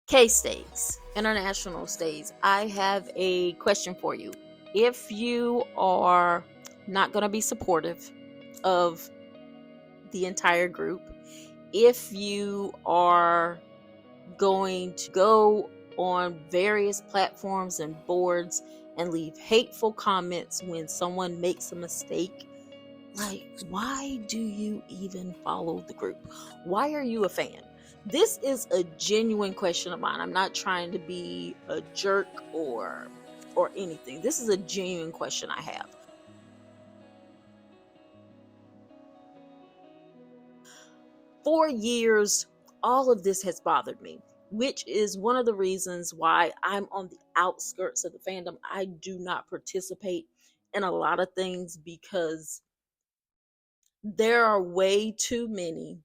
K-States, international states, I have a question for you. If you are not going to be supportive of the entire group, if you are going to go on various platforms and boards and leave hateful comments when someone makes a mistake, like, why do you even follow the group? Why are you a fan? This is a genuine question of mine. I'm not trying to be a jerk or anything. This is a genuine question I have. For years, all of this has bothered me, which is one of the reasons why I'm on the outskirts of the fandom. I do not participate in a lot of things because there are way too many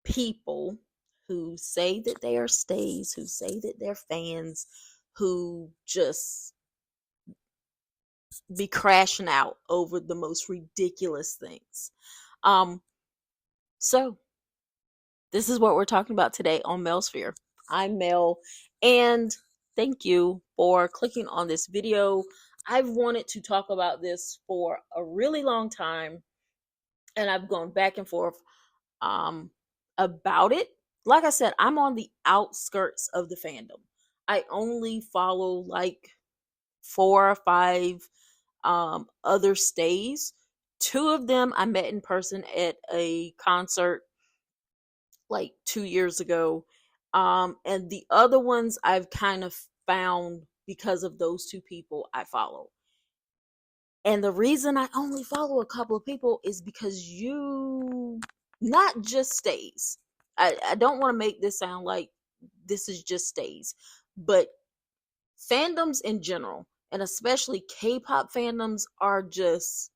people who say that they are stays, who say that they're fans, who just be crashing out over the most ridiculous things. Um, so this is what we're talking about today on Melsphere. I'm Mel, and thank you for clicking on this video. I've wanted to talk about this for a really long time, and I've gone back and forth um, about it. Like I said, I'm on the outskirts of the fandom. I only follow like 4 or 5 other stays. 2 of them I met in person at a concert like 2 years ago. And the other ones I've kind of found because of those 2 people I follow. And the reason I only follow a couple of people is because you, not just stays. I don't want to make this sound like this is just stays, but fandoms in general, and especially K-pop fandoms, are just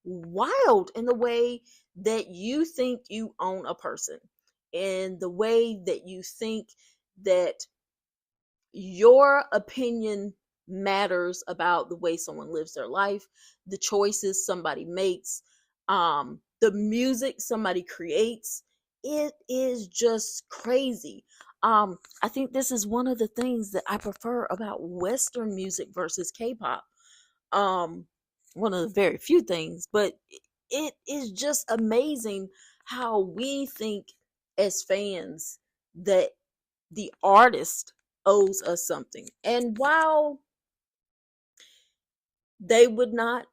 wild in the way that you think you own a person, in the way that you think that your opinion matters about the way someone lives their life, the choices somebody makes, the music somebody creates. It is just crazy. I think this is one of the things that I prefer about Western music versus K-pop. Um, One of the very few things, but it is just amazing how we think as fans that the artist owes us something. And while they would not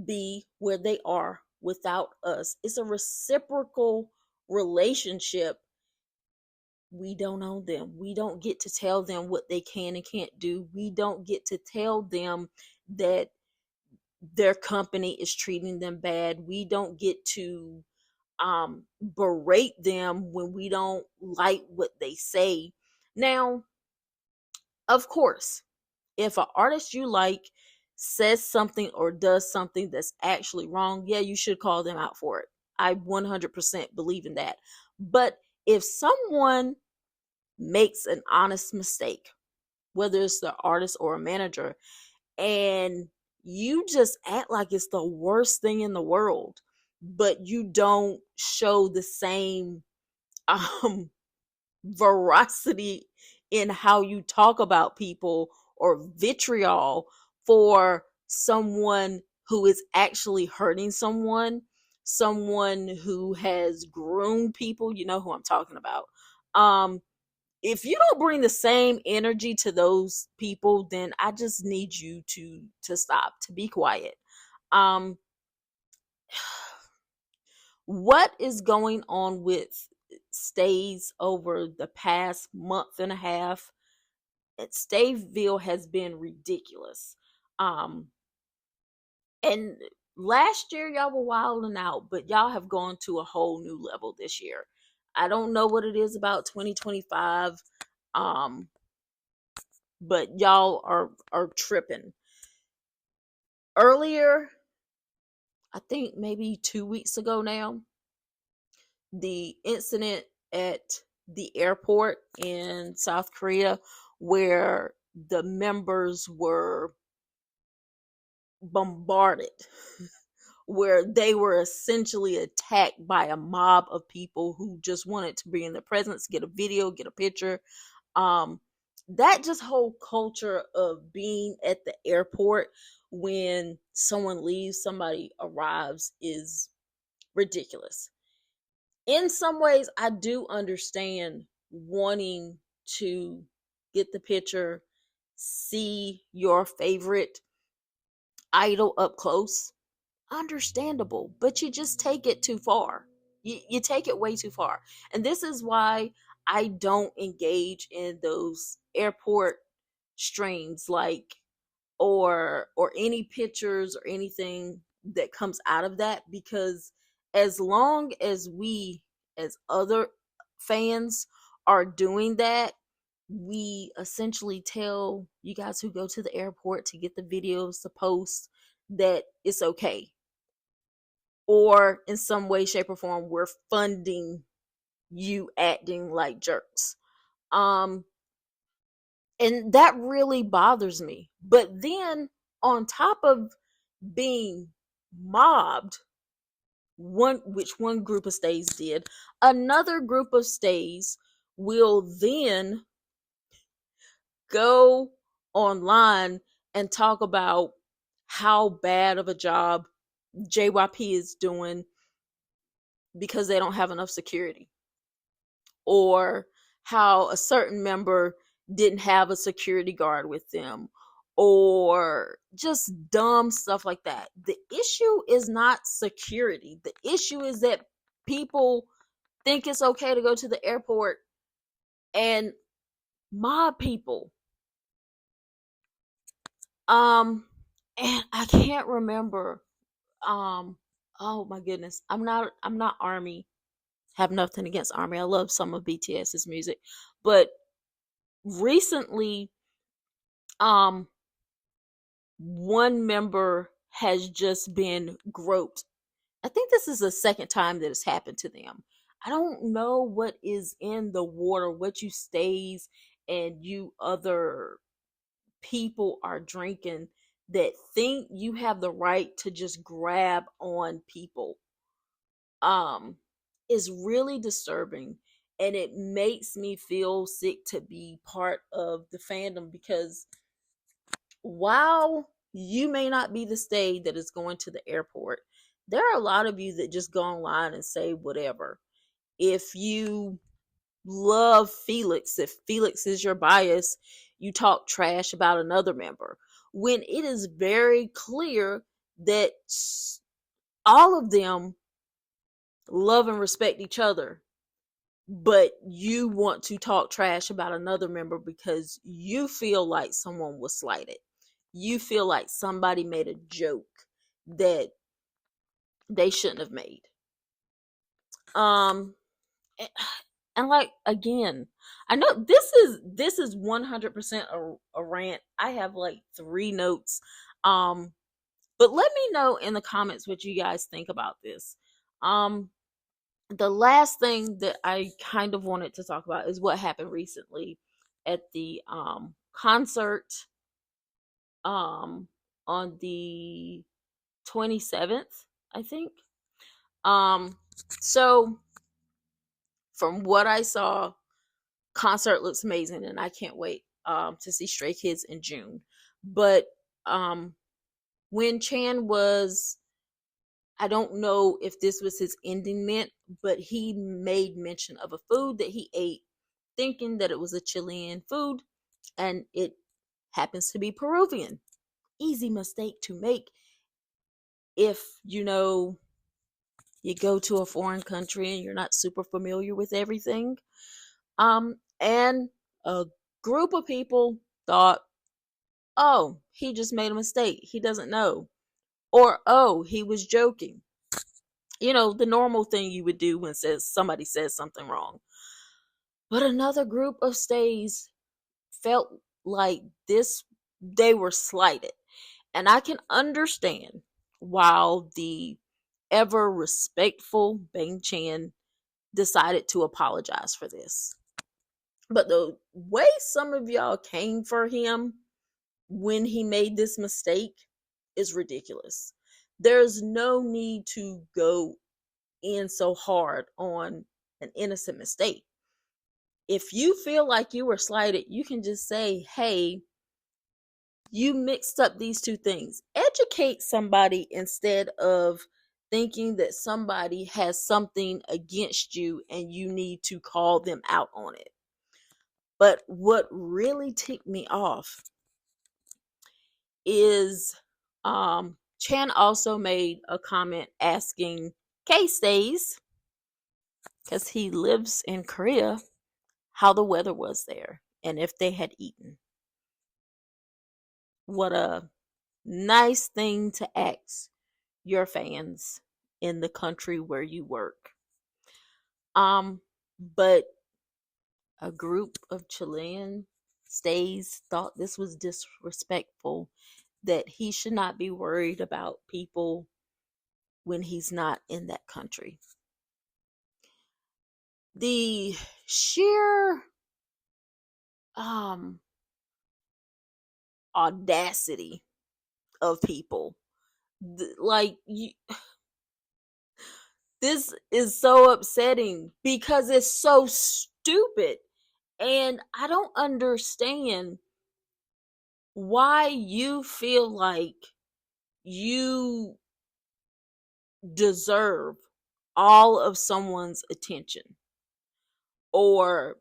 be where they are without us, it's a reciprocal relationship. We don't own them. We don't get to tell them what they can and can't do. We don't get to tell them that their company is treating them bad. We don't get to berate them when we don't like what they say. Now, of course, if an artist you like says something or does something that's actually wrong, yeah, you should call them out for it. I 100% believe in that. But if someone makes an honest mistake, whether it's the artist or a manager, and you just act like it's the worst thing in the world, but you don't show the same um veracity in how you talk about people, or vitriol for someone who is actually hurting someone who has groomed people. You know who I'm talking about. If you don't bring the same energy to those people, then I just need you to stop, to be quiet. um what is going on with stays over the past month and a half? Staveville has been ridiculous. Um, and last year y'all were wilding out, but y'all have gone to a whole new level this year. I don't know what it is about 2025, um, but y'all are tripping. Earlier, I think maybe 2 weeks ago now, the incident at the airport in South Korea where the members were bombarded where they were essentially attacked by a mob of people who just wanted to be in their presence, get a video, get a picture. Um, that just whole culture of being at the airport when someone leaves, somebody arrives is ridiculous. In some ways, I do understand wanting to get the picture, see your favorite idol up close. Understandable, but you just take it too far. You take it way too far. And this is why I don't engage in those airport streams, like, or any pictures or anything that comes out of that, because as long as we as other fans are doing that, we essentially tell you guys who go to the airport to get the videos to post that it's okay, or in some way, shape, or form, we're funding you acting like jerks. Um, and that really bothers me. But then, on top of being mobbed, one group of stays did, another group of stays will then go online and talk about how bad of a job JYP is doing because they don't have enough security, or how a certain member didn't have a security guard with them, or just dumb stuff like that. The issue is not security. The issue is that people think it's okay to go to the airport and mob people. And I can't remember. Oh my goodness. I'm not Army. Have nothing against Army. I love some of BTS's music. But recently, um one member has just been groped. I think this is the second time that it's happened to them. I don't know what is in the water, what you stays and you other people are drinking, that think you have the right to just grab on people. um is really disturbing, and it makes me feel sick to be part of the fandom, because while you may not be the stay that is going to the airport, there are a lot of you that just go online and say whatever. If you love Felix, if Felix is your bias, you talk trash about another member, when it is very clear that all of them love and respect each other, but you want to talk trash about another member because you feel like someone was slighted. You feel like somebody made a joke that they shouldn't have made. Um and like, again, I know this is 100% a rant. I have like 3 notes. But let me know in the comments what you guys think about this. The last thing that I kind of wanted to talk about is what happened recently at the concert um on the 27th, I think. So from what I saw, concert looks amazing, and I can't wait to see Stray Kids in June. But um when Chan was, I don't know if this was his ending mint, but he made mention of a food that he ate thinking that it was a Chilean food, and it happens to be Peruvian. Easy mistake to make if you go to a foreign country and you're not super familiar with everything. And a group of people thought, oh, he just made a mistake. He doesn't know. Or, oh, he was joking. The normal thing you would do when somebody says something wrong. But another group of stays felt like they were slighted. And I can understand while the ever respectful Bang Chan decided to apologize for this. But the way some of y'all came for him when he made this mistake is ridiculous. There's no need to go in so hard on an innocent mistake. If you feel like you were slighted, you can just say, hey, you mixed up these two things. Educate somebody instead of thinking that somebody has something against you and you need to call them out on it. But what really ticked me off is Chan also made a comment asking K Stays, because he lives in Korea, how the weather was there and if they had eaten. What a nice thing to ask your fans in the country where you work. But a group of Chilean stays thought this was disrespectful, that he should not be worried about people when he's not in that country. The sheer audacity of people, like this is so upsetting because it's so stupid, and I don't understand why you feel like you deserve all of someone's attention, or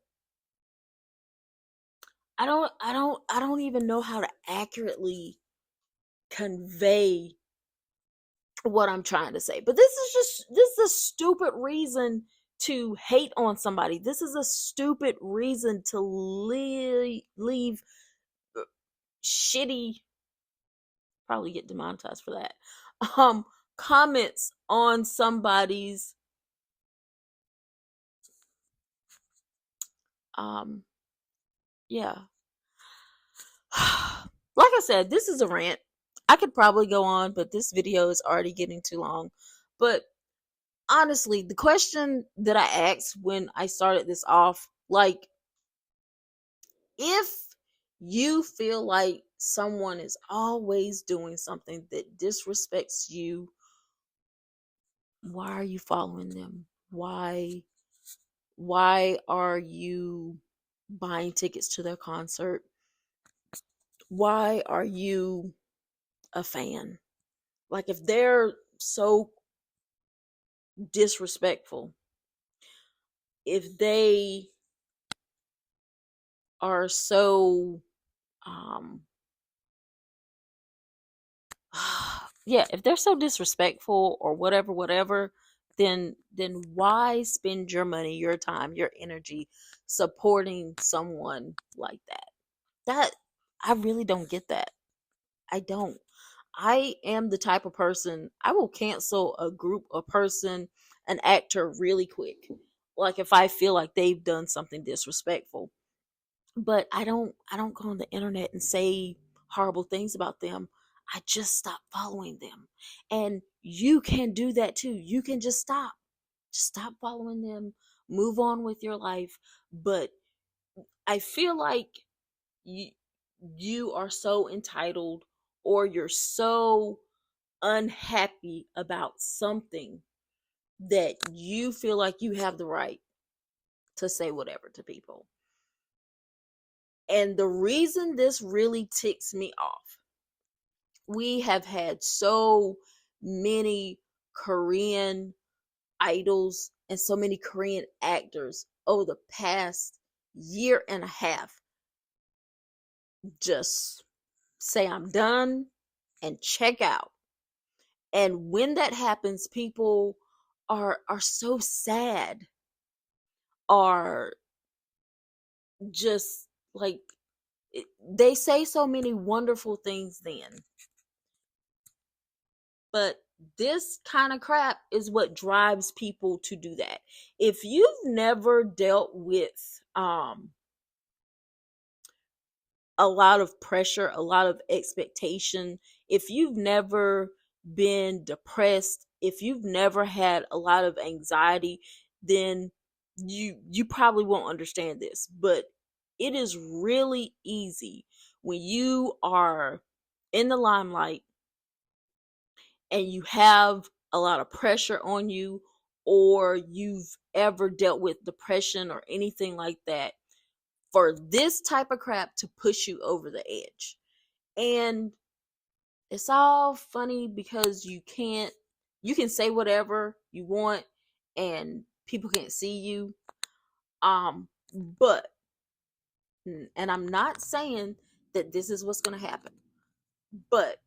I don't even know how to accurately convey what I'm trying to say. But this is a stupid reason to hate on somebody. This is a stupid reason to leave shitty, probably get demonetized for that, comments on somebody's yeah. Like I said, this is a rant. I could probably go on, but this video is already getting too long. But honestly, the question that I asked when I started this off, like, if you feel like someone is always doing something that disrespects you, why are you following them? Why are you buying tickets to their concert? Why are you a fan? Like, if they're so disrespectful, if they are so yeah, if they're so disrespectful or whatever, then why spend your money, your time, your energy supporting someone like that? That I really don't get that. I don't. I am the type of person, I will cancel a group, a person, an actor really quick. Like, if I feel like they've done something disrespectful. But I don't go on the internet and say horrible things about them. I just stop following them. And you can do that too. You can just stop. Just stop following them. Move on with your life. But I feel like you are so entitled, or you're so unhappy about something, that you feel like you have the right to say whatever to people. And the reason this really ticks me off, we have had so many Korean idols and so many Korean actors over the past year and a half just say, I'm done, and check out. And when that happens, people are so sad, are just like, they say so many wonderful things then. But this kind of crap is what drives people to do that. If you've never dealt with a lot of pressure, a lot of expectation, if you've never been depressed, if you've never had a lot of anxiety, then you probably won't understand this. But it is really easy when you are in the limelight and you have a lot of pressure on you, or you've ever dealt with depression or anything like that, for this type of crap to push you over the edge. And it's all funny because you can say whatever you want and people can't see you. But, and I'm not saying that this is what's going to happen, but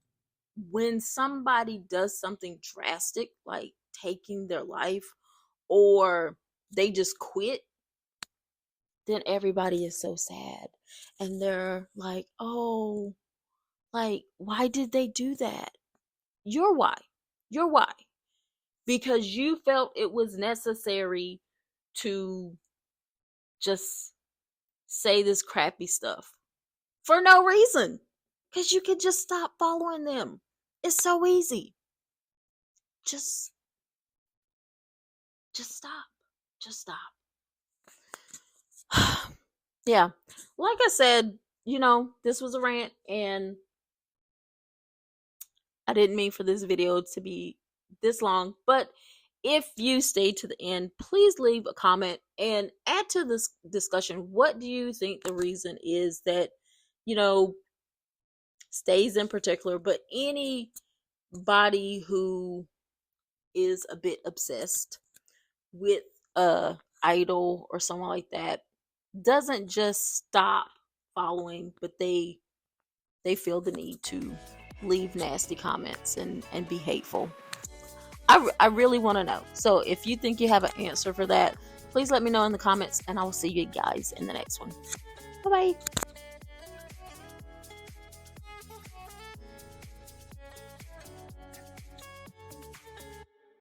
when somebody does something drastic like taking their life, or they just quit, then everybody is so sad, and they're like, oh, like, why did they do that? You're why. You're why. Because you felt it was necessary to just say this crappy stuff for no reason. Because you could just stop following them. It's so easy. Just stop. Just stop. Yeah. Like I said, this was a rant, and I didn't mean for this video to be this long, but if you stay to the end, please leave a comment and add to this discussion. What do you think the reason is that, stays in particular, but anybody who is a bit obsessed with a idol or someone like that doesn't just stop following, but they feel the need to leave nasty comments and be hateful. I really want to know. So if you think you have an answer for that, please let me know in the comments, and I will see you guys in the next one. Bye bye.